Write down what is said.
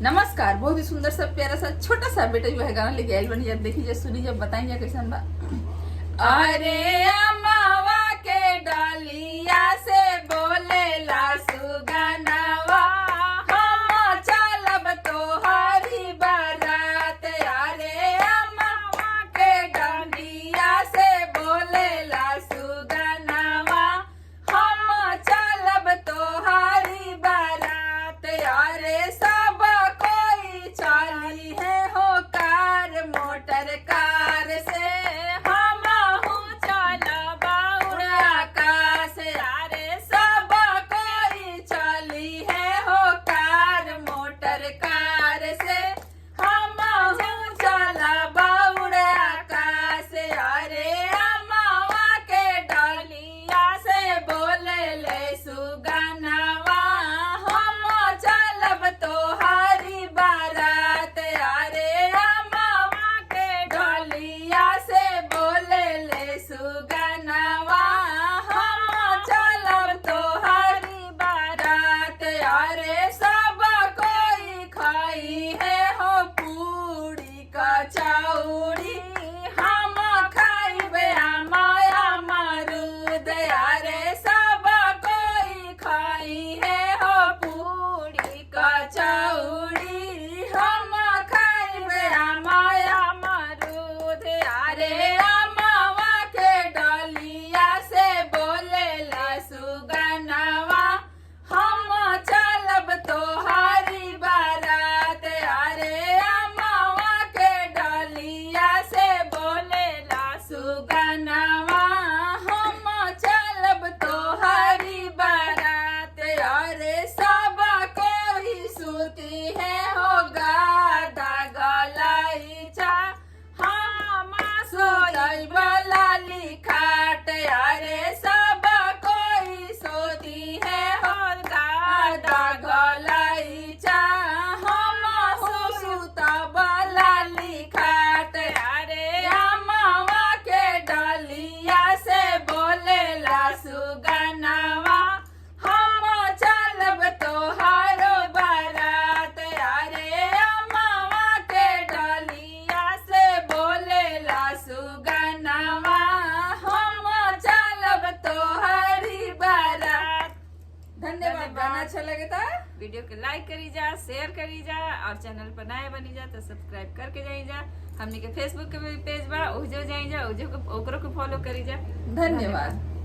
नमस्कार। बहुत ही सुंदर सा प्यारा सा छोटा सा बेटा जो है गाना लेके आयल बनी। जब देखी सुनी जब बताएंगे कैसन बा। अरे अमावा के डालिया से बोले ला सुगनवा, हम चलब तोहरी बारात। अरे अमावा के डालिया से बोले ला सुगनवा, हम चलब तोहरी बारात। अरे सब कोई चाली है हो कार मोटर कार से, हम चलब आकाश। अरे सब कोई चली है हो कार मोटर कार से, हम चलब आकाश। अरे अमावा के डालिया से बोले ले सुगनवा, हम चलब तोहरी बारात। अरे अमावा के डालिया से बोले ले सुगनवा, हम चलब तोहरी बारात। अरे सब कोई खाई है हो पूरी कचौड़ी, हम खाइबे माया मरूद। अरे सब कोई खाई है हो पूरी कचौड़ी, हम खाइबे माया मरूद। अरे अमावा के डालिया से बोले ला सुगनवा, हम चलब तोहरी बारात। अरे अमावा के डालिया से बोले ला सुगनवा, हम चलब तोहरी बारात। अरे सब कोई सूती है हो गादा गलाइचा, हम सोई लाली खाट। अरे सब कोई सोती है हो गादा गलाइचा, हम सुतब लाली खाट। अरे अमावा के डालिया से बोले ला सुगनवा, हम चलब तोहरो बारात। अरे अमावा के डालिया से बोले ला सुगनवा, हम चलब तोहरी बारात। धन्यवाद। गाना अच्छा लगे तो वीडियो के लाइक करी जा, शेयर करी जा, और चैनल पर नए बनी जा तो सब्सक्राइब करके जाई जा। हमनी के फेसबुक के भी पेज बा, ओजो जाई जा, ओकरो को फॉलो करी जा। धन्यवाद।